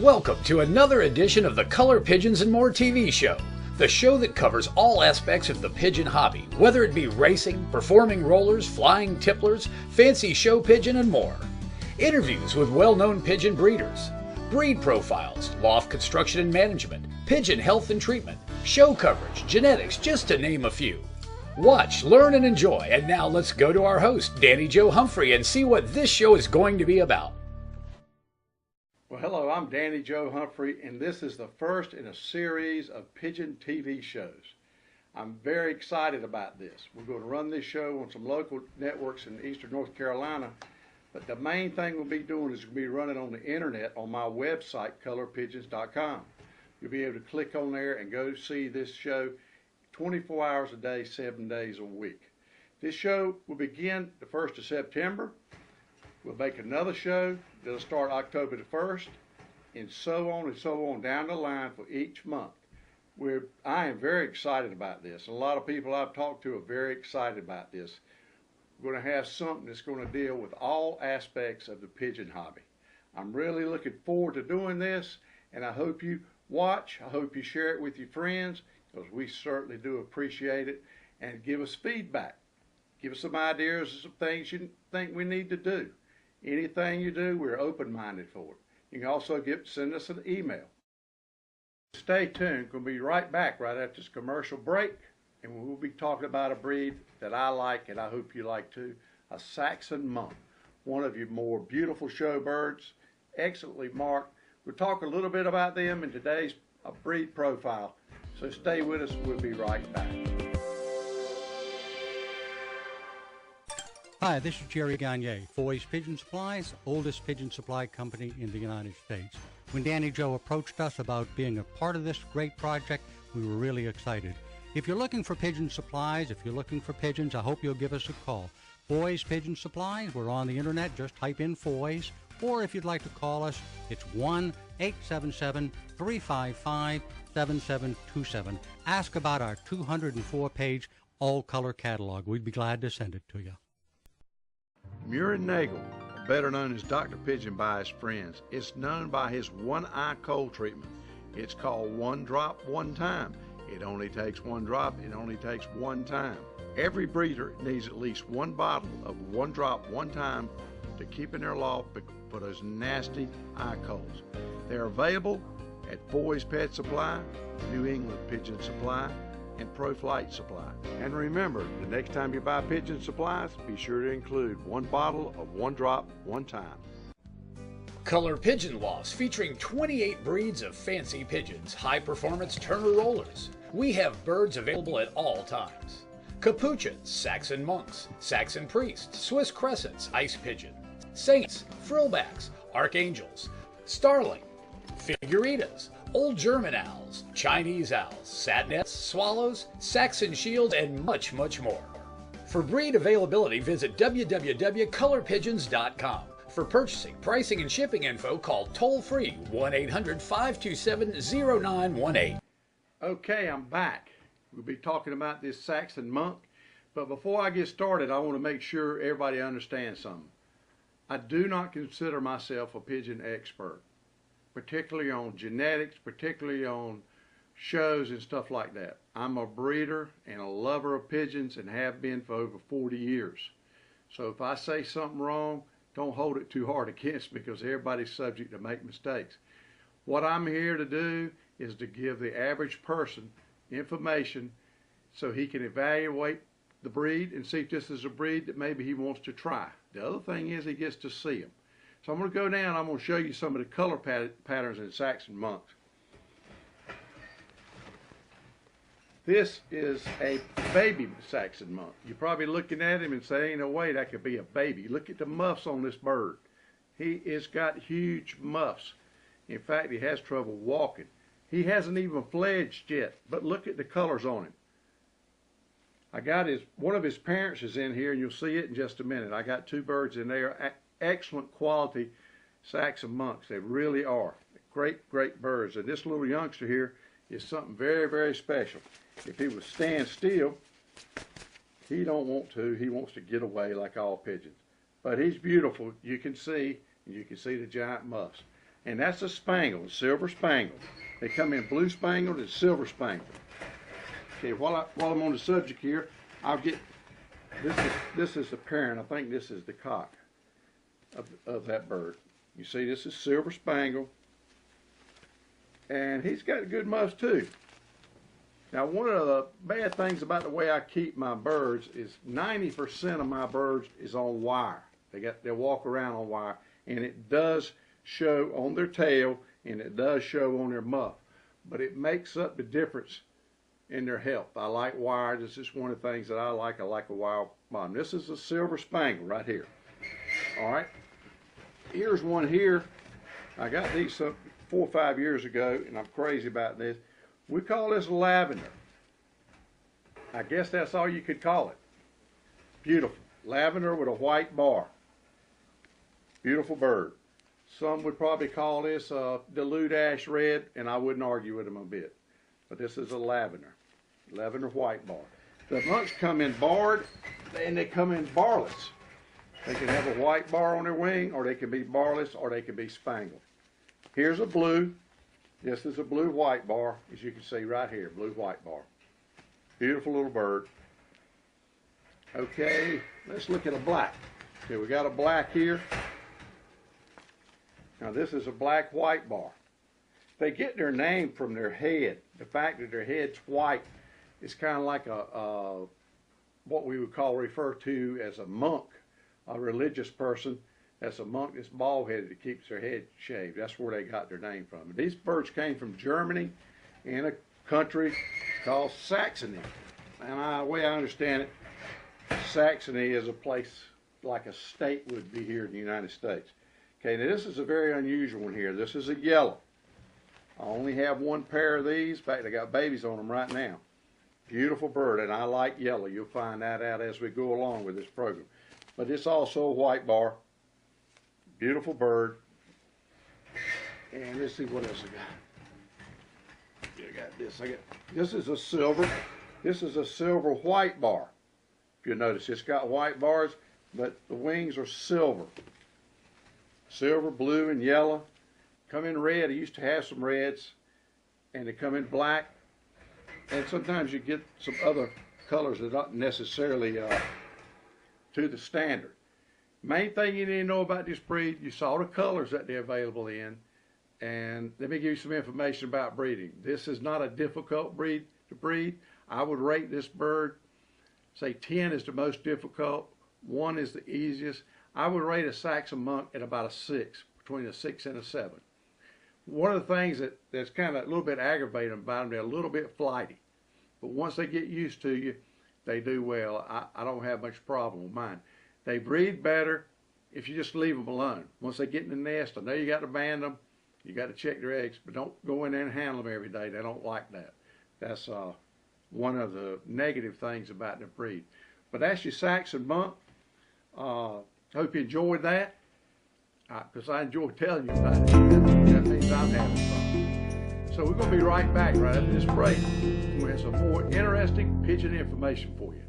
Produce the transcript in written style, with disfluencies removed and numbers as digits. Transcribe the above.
Welcome to another edition of the Color Pigeons and More TV show, the show that covers all aspects of the pigeon hobby, whether it be racing, performing rollers, flying tipplers, fancy show pigeon, and more. Interviews with well-known pigeon breeders, breed profiles, loft construction and management, pigeon health and treatment, show coverage, genetics, just to name a few. Watch, learn, and enjoy. And now let's go to our host, Danny Joe Humphrey, and see what this show is going to be about. Well, hello, I'm Danny Joe Humphrey, and this is the first in a series of pigeon TV shows. I'm very excited about this. We're going to run this show on some local networks in eastern North Carolina, but the main thing we'll be doing is we'll be running on the internet on my website, colorpigeons.com. You'll be able to click on there and go see this show 24 hours a day, 7 days a week. This show will begin the 1st of September. We'll make another show that'll start October the 1st, and so on down the line for each month. I am very excited about this. A lot of people I've talked to are very excited about this. We're going to have something that's going to deal with all aspects of the pigeon hobby. I'm really looking forward to doing this, and I hope you watch. I hope you share it with your friends, because we certainly do appreciate it, and give us feedback. Give us some ideas of some things you think we need to do. Anything you do, we're open-minded for it. You can also send us an email. Stay tuned. We'll be right back right after this commercial break, and we'll be talking about a breed that I like, and I hope you like too, a Saxon monk. One of your more beautiful show birds, excellently marked. We'll talk a little bit about them in today's breed profile. So stay with us. We'll be right back. Hi, this is Jerry Gagne, Foy's Pigeon Supplies, oldest pigeon supply company in the United States. When Danny Joe approached us about being a part of this great project, we were really excited. If you're looking for pigeon supplies, if you're looking for pigeons, I hope you'll give us a call. Foy's Pigeon Supplies, we're on the internet, just type in Foy's, or if you'd like to call us, it's 1-877-355-7727. Ask about our 204-page all-color catalog. We'd be glad to send it to you. Muir Nagel, better known as Dr. Pigeon by his friends, is known by his one-eye cold treatment. It's called One Drop, One Time. It only takes one drop, it only takes one time. Every breeder needs at least one bottle of One Drop, One Time to keep in their loft for those nasty eye colds. They're available at Foy's Pet Supply, New England Pigeon Supply, and Pro Flight Supply. And remember, the next time you buy pigeon supplies, be sure to include one bottle of One Drop, One Time. Color Pigeon Lofts, featuring 28 breeds of fancy pigeons, high-performance Turner rollers. We have birds available at all times. Capuchins, Saxon monks, Saxon priests, Swiss crescents, ice pigeon, saints, frillbacks, archangels, starling, figuritas, old German owls, Chinese owls, satnets, swallows, Saxon shields, and much, much more. For breed availability, visit www.colorpigeons.com. For purchasing, pricing, and shipping info, call toll-free 1-800-527-0918. Okay, I'm back. We'll be talking about this Saxon monk, but before I get started, I want to make sure everybody understands something. I do not consider myself a pigeon expert, particularly on genetics, particularly on shows and stuff like that. I'm a breeder and a lover of pigeons and have been for over 40 years. So if I say something wrong, don't hold it too hard against me, because everybody's subject to make mistakes. What I'm here to do is to give the average person information so he can evaluate the breed and see if this is a breed that maybe he wants to try. The other thing is he gets to see them. So I'm going to go down, I'm going to show you some of the color patterns in Saxon monks. This is a baby Saxon monk. You're probably looking at him and saying, ain't no way that could be a baby. Look at the muffs on this bird. He has got huge muffs. In fact, he has trouble walking. He hasn't even fledged yet, but look at the colors on him. I got one of his parents is in here, and you'll see it in just a minute. I got two birds in there. Excellent quality Saxon monks. They really are. Great, great birds. And this little youngster here is something very, very special. If he would stand still, he don't want to. He wants to get away like all pigeons. But he's beautiful. You can see the giant muffs. And that's a spangled, silver spangled. They come in blue spangled and silver spangled. Okay, while I'm on the subject here, I'll get, this is the parent. I think this is the cock of that bird. You see, this is silver spangled. And he's got a good musk too. Now, one of the bad things about the way I keep my birds is 90% of my birds is on wire. They walk around on wire, and it does show on their tail, and it does show on their muff. But it makes up the difference in their health. I like wire. This is one of the things that I like. I like a wire bottom. This is a silver spangle right here. All right. Here's one here. I got these 4 or 5 years ago, and I'm crazy about this. We call this lavender. I guess that's all you could call it. Beautiful. Lavender with a white bar. Beautiful bird. Some would probably call this dilute ash red, and I wouldn't argue with them a bit. But this is a lavender. Lavender white bar. The monks come in barred, and they come in barless. They can have a white bar on their wing, or they can be barless, or they can be spangled. Here's a blue. This is a blue white bar, as you can see right here, blue white bar. Beautiful little bird. Okay, let's look at a black. Okay, we got a black here. Now this is a black white bar. They get their name from their head. The fact that their head's white is kind of like what we would refer to as a monk, a religious person. That's a monk that's bald-headed that keeps their head shaved. That's where they got their name from. These birds came from Germany in a country called Saxony. And the way I understand it, Saxony is a place like a state would be here in the United States. Okay, now this is a very unusual one here. This is a yellow. I only have one pair of these. In fact, I got babies on them right now. Beautiful bird, and I like yellow. You'll find that out as we go along with this program. But it's also a white bar. Beautiful bird. And let's see what else I got. Yeah, I got this. This is a silver. This is a silver white bar. If you notice, it's got white bars, but the wings are silver. Silver, blue, and yellow. Come in red. I used to have some reds, and they come in black. And sometimes you get some other colors that aren't necessarily to the standard. Main thing you need to know about this breed, you saw the colors that they're available in. And let me give you some information about breeding. This is not a difficult breed to breed. I would rate this bird, say 10 is the most difficult, 1 is the easiest. I would rate a Saxon monk at about a 6, between a 6 and a 7. One of the things that's kind of a little bit aggravating about them, they're a little bit flighty. But once they get used to you, they do well. I don't have much problem with mine. They breed better if you just leave them alone. Once they get in the nest, I know you got to band them, you got to check their eggs, but don't go in there and handle them every day. They don't like that. That's one of the negative things about the breed. But that's your Saxon monk. Hope you enjoyed that, because I enjoy telling you about it. That means I'm having fun. So we're going to be right back right after this break. We'll have some more interesting pigeon information for you.